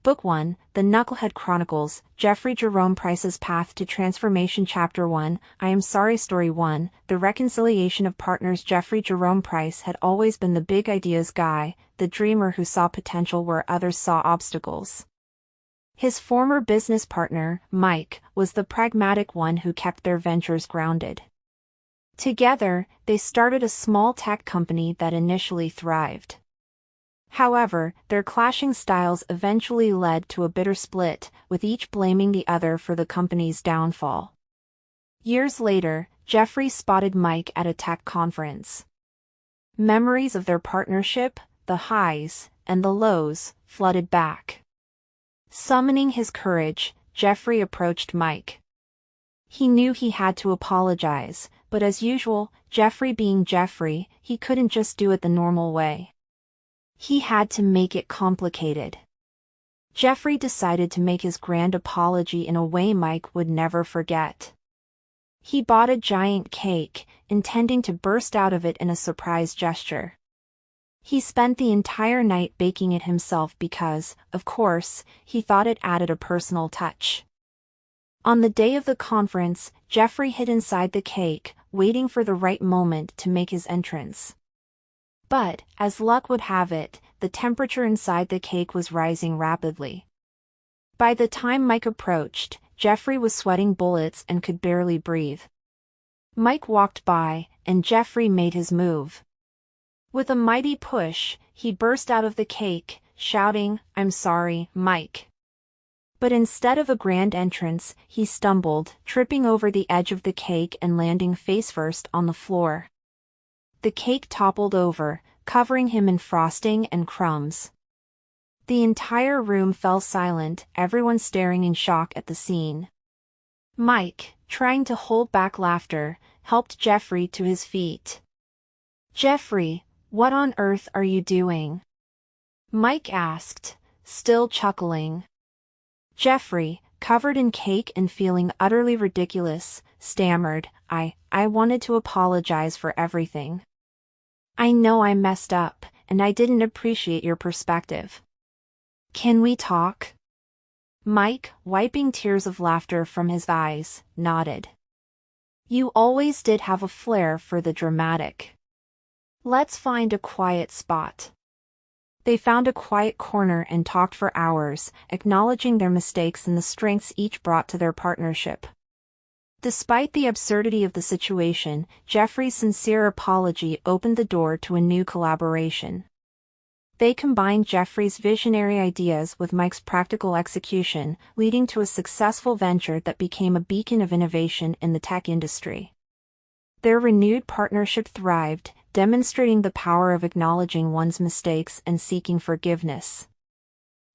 Book 1, The Knucklehead Chronicles, Jeffrey Jerome Price's Path to Transformation Chapter 1, I Am Sorry Story 1, The Reconciliation of Partners. Jeffrey Jerome Price had always been the big ideas guy, the dreamer who saw potential where others saw obstacles. His former business partner, Mike, was the pragmatic one who kept their ventures grounded. Together, they started a small tech company that initially thrived. However, their clashing styles eventually led to a bitter split, with each blaming the other for the company's downfall. Years later, Jeffrey spotted Mike at a tech conference. Memories of their partnership, the highs and the lows, flooded back. Summoning his courage, Jeffrey approached Mike. He knew he had to apologize, but as usual, Jeffrey being Jeffrey, he couldn't just do it the normal way. He had to make it complicated. Jeffrey decided to make his grand apology in a way Mike would never forget. He bought a giant cake, intending to burst out of it in a surprise gesture. He spent the entire night baking it himself because, of course, he thought it added a personal touch. On the day of the conference, Jeffrey hid inside the cake, waiting for the right moment to make his entrance. But, as luck would have it, the temperature inside the cake was rising rapidly. By the time Mike approached, Jeffrey was sweating bullets and could barely breathe. Mike walked by, and Jeffrey made his move. With a mighty push, he burst out of the cake, shouting, "I'm sorry, Mike." But instead of a grand entrance, he stumbled, tripping over the edge of the cake and landing face-first on the floor. The cake toppled over, covering him in frosting and crumbs. The entire room fell silent, everyone staring in shock at the scene. Mike, trying to hold back laughter, helped Jeffrey to his feet. "Jeffrey, what on earth are you doing?" Mike asked, still chuckling. Jeffrey, covered in cake and feeling utterly ridiculous, stammered, I wanted to apologize for everything. I know I messed up, and I didn't appreciate your perspective. Can we talk?" Mike, wiping tears of laughter from his eyes, nodded. "You always did have a flair for the dramatic. Let's find a quiet spot." They found a quiet corner and talked for hours, acknowledging their mistakes and the strengths each brought to their partnership. Despite the absurdity of the situation, Jeffrey's sincere apology opened the door to a new collaboration. They combined Jeffrey's visionary ideas with Mike's practical execution, leading to a successful venture that became a beacon of innovation in the tech industry. Their renewed partnership thrived, demonstrating the power of acknowledging one's mistakes and seeking forgiveness.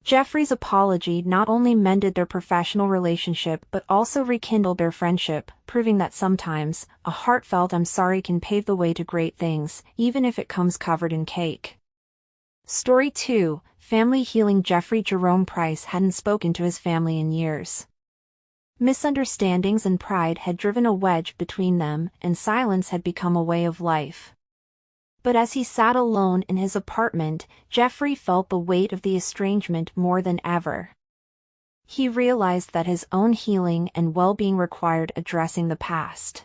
Jeffrey's apology not only mended their professional relationship but also rekindled their friendship, proving that sometimes, a heartfelt "I'm sorry" can pave the way to great things, even if it comes covered in cake. Story 2, Family Healing. Jeffrey Jerome Price hadn't spoken to his family in years. Misunderstandings and pride had driven a wedge between them, and silence had become a way of life. But as he sat alone in his apartment, Jeffrey felt the weight of the estrangement more than ever. He realized that his own healing and well-being required addressing the past.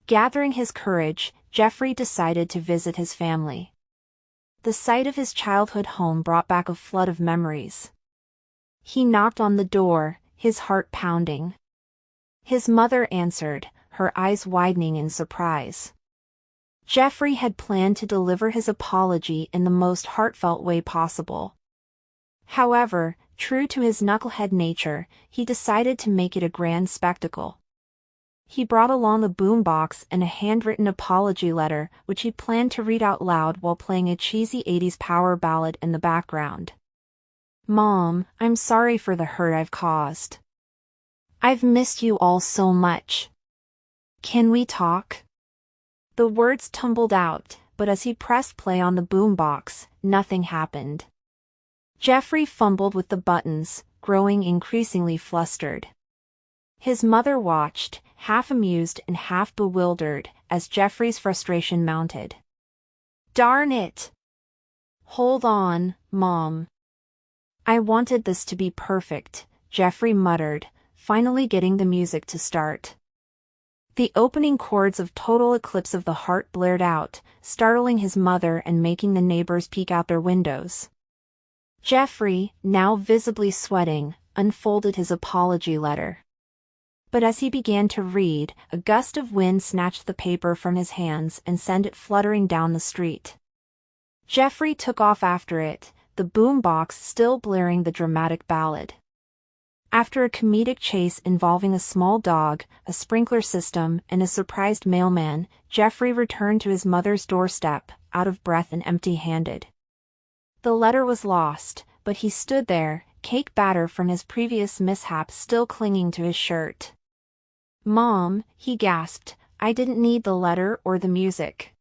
Gathering his courage, Jeffrey decided to visit his family. The sight of his childhood home brought back a flood of memories. He knocked on the door, his heart pounding. His mother answered, her eyes widening in surprise. Jeffrey had planned to deliver his apology in the most heartfelt way possible. However, true to his knucklehead nature, he decided to make it a grand spectacle. He brought along a boombox and a handwritten apology letter, which he planned to read out loud while playing a cheesy 80s power ballad in the background. "Mom, I'm sorry for the hurt I've caused. I've missed you all so much. Can we talk?" The words tumbled out, but as he pressed play on the boombox, nothing happened. Jeffrey fumbled with the buttons, growing increasingly flustered. His mother watched, half amused and half bewildered, as Jeffrey's frustration mounted. "Darn it! Hold on, Mom. I wanted this to be perfect, Jeffrey muttered, finally getting the music to start. The opening chords of Total Eclipse of the Heart blared out, startling his mother and making the neighbors peek out their windows. Jeffrey, now visibly sweating, unfolded his apology letter. But as he began to read, a gust of wind snatched the paper from his hands and sent it fluttering down the street. Jeffrey took off after it, the boombox still blaring the dramatic ballad. After a comedic chase involving a small dog, a sprinkler system, and a surprised mailman, Jeffrey returned to his mother's doorstep, out of breath and empty-handed. The letter was lost, but he stood there, cake batter from his previous mishap still clinging to his shirt. "Mom," he gasped, "I didn't need the letter or the music.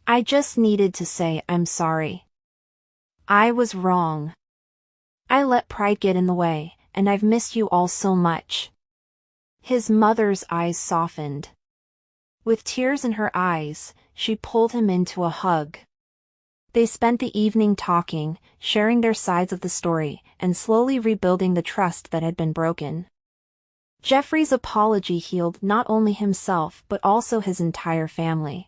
I just needed to say I'm sorry. I was wrong. I let pride get in the way, and I've missed you all so much." His mother's eyes softened. With tears in her eyes, she pulled him into a hug. They spent the evening talking, sharing their sides of the story, and slowly rebuilding the trust that had been broken. Jeffrey's apology healed not only himself but also his entire family.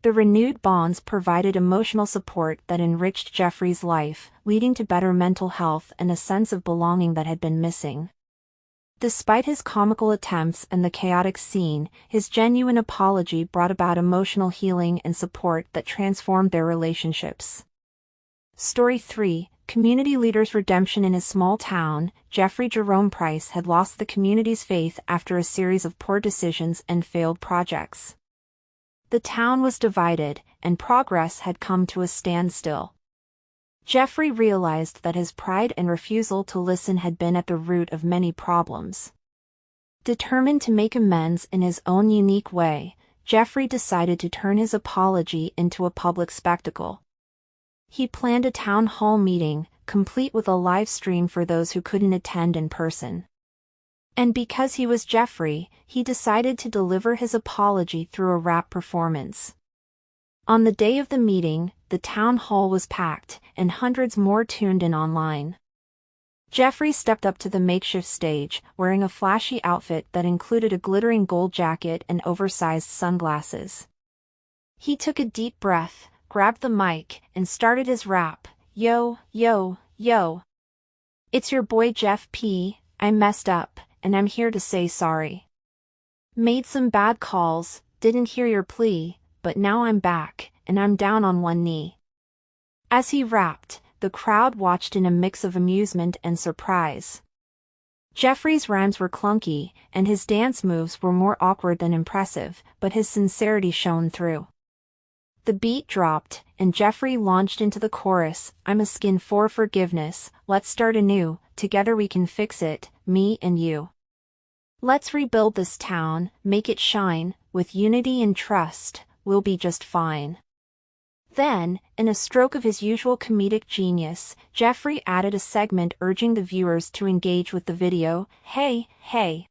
The renewed bonds provided emotional support that enriched Jeffrey's life, leading to better mental health and a sense of belonging that had been missing. Despite his comical attempts and the chaotic scene, his genuine apology brought about emotional healing and support that transformed their relationships. Story 3: Community Leader's Redemption. In his small town, Jeffrey Jerome Price had lost the community's faith after a series of poor decisions and failed projects. The town was divided, and progress had come to a standstill. Jeffrey realized that his pride and refusal to listen had been at the root of many problems. Determined to make amends in his own unique way, Jeffrey decided to turn his apology into a public spectacle. He planned a town hall meeting, complete with a live stream for those who couldn't attend in person. And because he was Jeffrey, he decided to deliver his apology through a rap performance. On the day of the meeting, the town hall was packed, and hundreds more tuned in online. Jeffrey stepped up to the makeshift stage, wearing a flashy outfit that included a glittering gold jacket and oversized sunglasses. He took a deep breath, grabbed the mic, and started his rap. "Yo, yo, yo. It's your boy Jeff P. I messed up, and I'm here to say sorry. Made some bad calls, didn't hear your plea, but now I'm back, and I'm down on one knee." As he rapped, the crowd watched in a mix of amusement and surprise. Jeffrey's rhymes were clunky, and his dance moves were more awkward than impressive, but his sincerity shone through. The beat dropped, and Jeffrey launched into the chorus. "I'm a skin for forgiveness, let's start anew, together we can fix it, me and you. Let's rebuild this town, make it shine, with unity and trust, we'll be just fine." Then, in a stroke of his usual comedic genius, Jeffrey added a segment urging the viewers to engage with the video. "Hey, hey.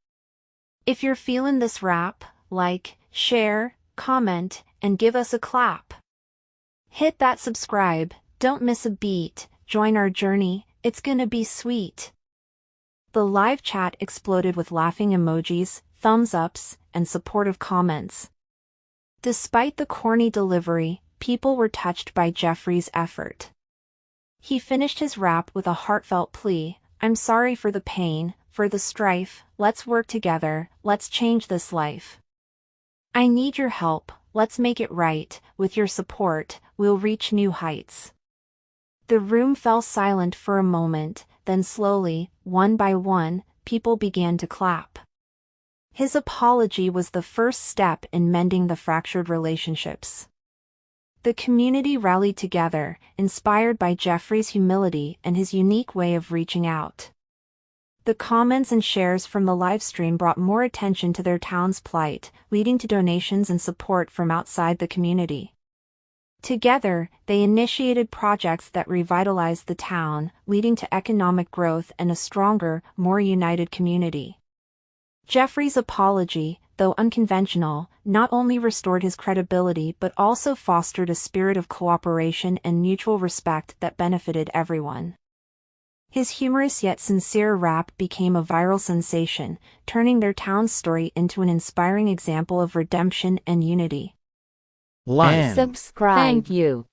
If you're feeling this rap, like, share, comment, and give us a clap. Hit that subscribe, don't miss a beat, join our journey, it's gonna be sweet." The live chat exploded with laughing emojis, thumbs ups, and supportive comments. Despite the corny delivery, people were touched by Jeffrey's effort. He finished his rap with a heartfelt plea. "I'm sorry for the pain, for the strife, let's work together, let's change this life. I need your help, let's make it right, with your support, we'll reach new heights." The room fell silent for a moment, then slowly, one by one, people began to clap. His apology was the first step in mending the fractured relationships. The community rallied together, inspired by Jeffrey's humility and his unique way of reaching out. The comments and shares from the livestream brought more attention to their town's plight, leading to donations and support from outside the community. Together, they initiated projects that revitalized the town, leading to economic growth and a stronger, more united community. Jeffrey's apology, though unconventional, not only restored his credibility but also fostered a spirit of cooperation and mutual respect that benefited everyone. His humorous yet sincere rap became a viral sensation, turning their town's story into an inspiring example of redemption and unity. Like, subscribe. Thank you.